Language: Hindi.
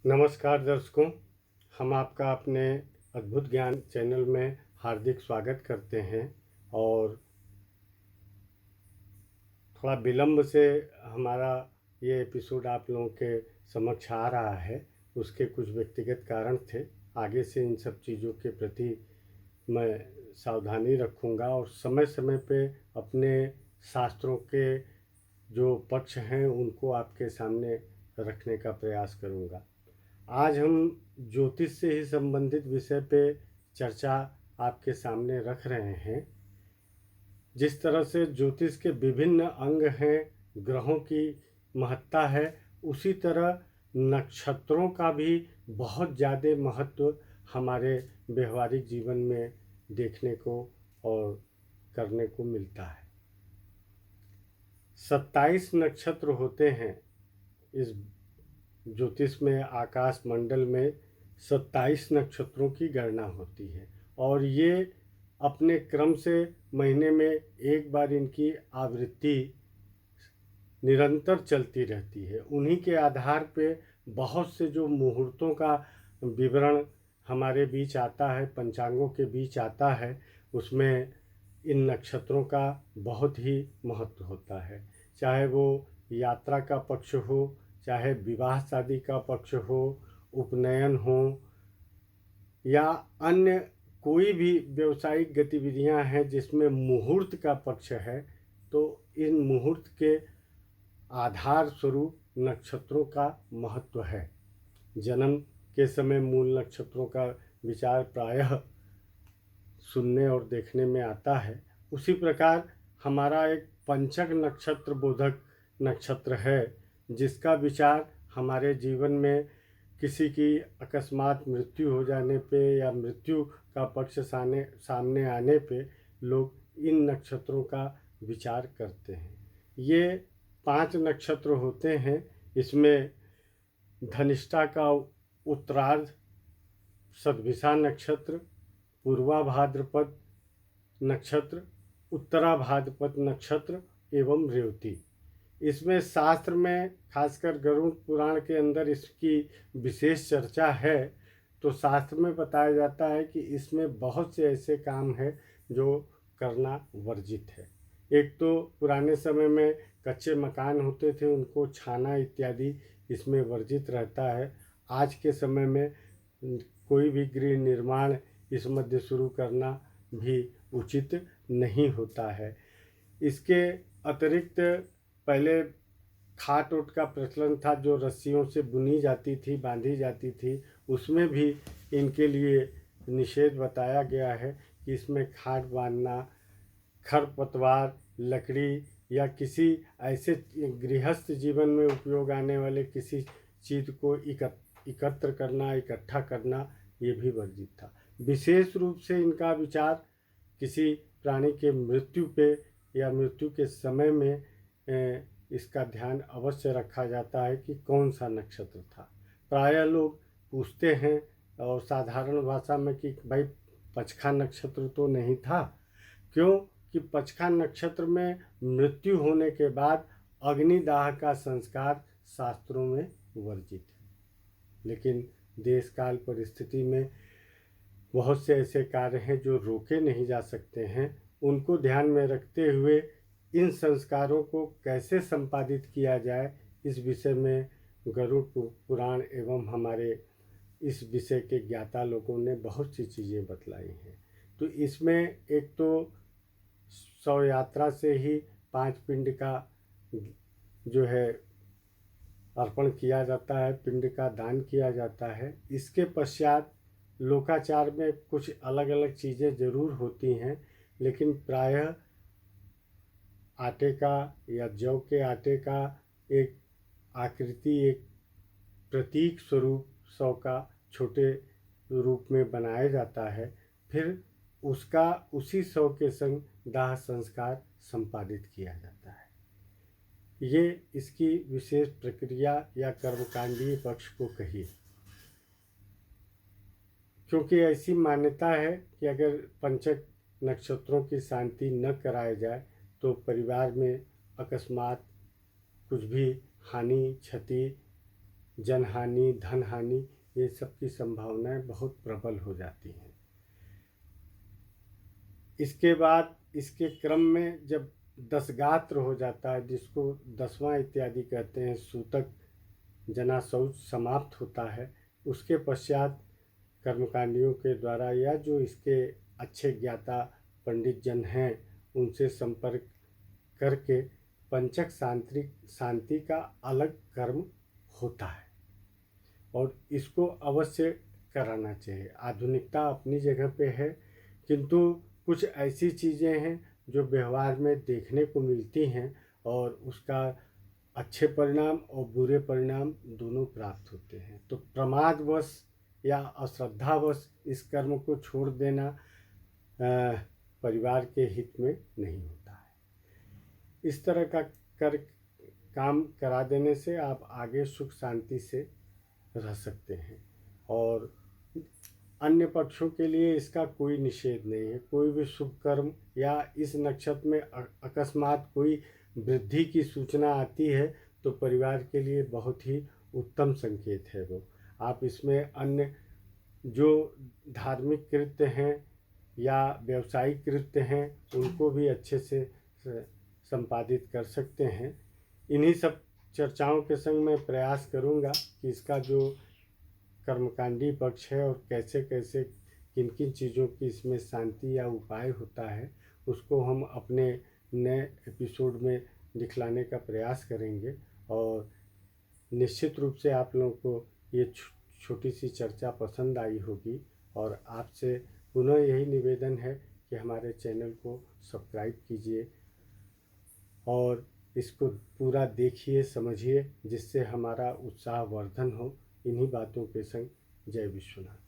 नमस्कार दर्शकों, हम आपका अपने अद्भुत ज्ञान चैनल में हार्दिक स्वागत करते हैं। और थोड़ा विलंब से हमारा ये एपिसोड आप लोगों के समक्ष आ रहा है। उसके कुछ व्यक्तिगत कारण थे। आगे से इन सब चीज़ों के प्रति मैं सावधानी रखूँगा और समय समय पे अपने शास्त्रों के जो पक्ष हैं उनको आपके सामने रखने का प्रयास करूँगा। आज हम ज्योतिष से ही संबंधित विषय पे चर्चा आपके सामने रख रहे हैं। जिस तरह से ज्योतिष के विभिन्न अंग हैं, ग्रहों की महत्ता है, उसी तरह नक्षत्रों का भी बहुत ज़्यादा महत्व हमारे व्यवहारिक जीवन में देखने को और करने को मिलता है। 27 नक्षत्र होते हैं इस ज्योतिष में। आकाश मंडल में 27 नक्षत्रों की गणना होती है और ये अपने क्रम से महीने में एक बार इनकी आवृत्ति निरंतर चलती रहती है। उन्हीं के आधार पे बहुत से जो मुहूर्तों का विवरण हमारे बीच आता है, पंचांगों के बीच आता है, उसमें इन नक्षत्रों का बहुत ही महत्व होता है। चाहे वो यात्रा का पक्ष हो, चाहे विवाह शादी का पक्ष हो, उपनयन हो, या अन्य कोई भी व्यावसायिक गतिविधियां हैं जिसमें मुहूर्त का पक्ष है, तो इन मुहूर्त के आधार स्वरूप नक्षत्रों का महत्व है। जन्म के समय मूल नक्षत्रों का विचार प्रायः सुनने और देखने में आता है। उसी प्रकार हमारा एक पंचक नक्षत्र बोधक नक्षत्र है, जिसका विचार हमारे जीवन में किसी की अकस्मात मृत्यु हो जाने पे या मृत्यु का पक्ष सामने आने पे लोग इन नक्षत्रों का विचार करते हैं। ये 5 नक्षत्र होते हैं। इसमें धनिष्ठा का उत्तरार्ध, सतभिषा नक्षत्र, पूर्वा भाद्रपद नक्षत्र, उत्तरा भाद्रपद नक्षत्र एवं रेवती। इसमें शास्त्र में खासकर गरुड़ पुराण के अंदर इसकी विशेष चर्चा है। तो शास्त्र में बताया जाता है कि इसमें बहुत से ऐसे काम हैं जो करना वर्जित है। एक तो पुराने समय में कच्चे मकान होते थे, उनको छाना इत्यादि इसमें वर्जित रहता है। आज के समय में कोई भी गृह निर्माण इस मध्य शुरू करना भी उचित नहीं होता है। इसके अतिरिक्त पहले खाट ओट का प्रचलन था, जो रस्सियों से बुनी जाती थी, बांधी जाती थी। उसमें भी इनके लिए निषेध बताया गया है कि इसमें खाट बांधना, खरपतवार, लकड़ी या किसी ऐसे गृहस्थ जीवन में उपयोग आने वाले किसी चीज़ को एकत्र करना, इकट्ठा करना, ये भी वर्जित था। विशेष रूप से इनका विचार किसी प्राणी के मृत्यु पे या मृत्यु के समय में इसका ध्यान अवश्य रखा जाता है कि कौन सा नक्षत्र था। प्रायः लोग पूछते हैं और साधारण भाषा में कि भाई पचखा नक्षत्र तो नहीं था। क्यों कि पचखा नक्षत्र में मृत्यु होने के बाद अग्निदाह का संस्कार शास्त्रों में वर्जित है। लेकिन देश काल परिस्थिति में बहुत से ऐसे कार्य हैं जो रोके नहीं जा सकते हैं। उनको ध्यान में रखते हुए इन संस्कारों को कैसे संपादित किया जाए, इस विषय में गरुड़ पुराण एवं हमारे इस विषय के ज्ञाता लोगों ने बहुत सी चीज़ें बतलाई हैं। तो इसमें एक तो शव यात्रा से ही 5 पिंड का जो है अर्पण किया जाता है, पिंड का दान किया जाता है। इसके पश्चात लोकाचार में कुछ अलग अलग चीज़ें ज़रूर होती हैं, लेकिन प्रायः आटे का या जौ के आटे का एक आकृति, एक प्रतीक स्वरूप शव का छोटे रूप में बनाया जाता है। फिर उसका उसी शव के संग दाह संस्कार संपादित किया जाता है। ये इसकी विशेष प्रक्रिया या कर्मकांडीय पक्ष को कहिए, क्योंकि ऐसी मान्यता है कि अगर पंचक नक्षत्रों की शांति न कराई जाए तो परिवार में अकस्मात कुछ भी हानि, क्षति जनहानि, धन हानि, ये सब की संभावनाएं बहुत प्रबल हो जाती हैं। इसके बाद इसके क्रम में जब दशगात्र हो जाता है, जिसको दसवां इत्यादि कहते हैं, सूतक जना शौच समाप्त होता है, उसके पश्चात कर्मकांडियों के द्वारा या जो इसके अच्छे ज्ञाता पंडित जन हैं उनसे संपर्क करके पंचक शांति का अलग कर्म होता है और इसको अवश्य कराना चाहिए। आधुनिकता अपनी जगह पे है, किंतु कुछ ऐसी चीज़ें हैं जो व्यवहार में देखने को मिलती हैं और उसका अच्छे परिणाम और बुरे परिणाम दोनों प्राप्त होते हैं। तो प्रमादवश या अश्रद्धावश इस कर्म को छोड़ देना परिवार के हित में नहीं होता है। इस तरह का काम करा देने से आप आगे सुख शांति से रह सकते हैं और अन्य पक्षों के लिए इसका कोई निषेध नहीं है। कोई भी शुभ कर्म या इस नक्षत्र में अकस्मात कोई वृद्धि की सूचना आती है तो परिवार के लिए बहुत ही उत्तम संकेत है वो। आप इसमें अन्य जो धार्मिक कृत्य हैं या व्यावसायिक कृत्य हैं उनको भी अच्छे से संपादित कर सकते हैं। इन्हीं सब चर्चाओं के संग मैं प्रयास करूंगा कि इसका जो कर्मकांडी पक्ष है और कैसे कैसे किन किन चीज़ों की इसमें शांति या उपाय होता है उसको हम अपने नए एपिसोड में दिखलाने का प्रयास करेंगे। और निश्चित रूप से आप लोगों को ये छोटी सी चर्चा पसंद आई होगी और आपसे पुनः यही निवेदन है कि हमारे चैनल को सब्सक्राइब कीजिए और इसको पूरा देखिए, समझिए, जिससे हमारा उत्साह वर्धन हो। इन्हीं बातों के संग जय विश्वनाथ।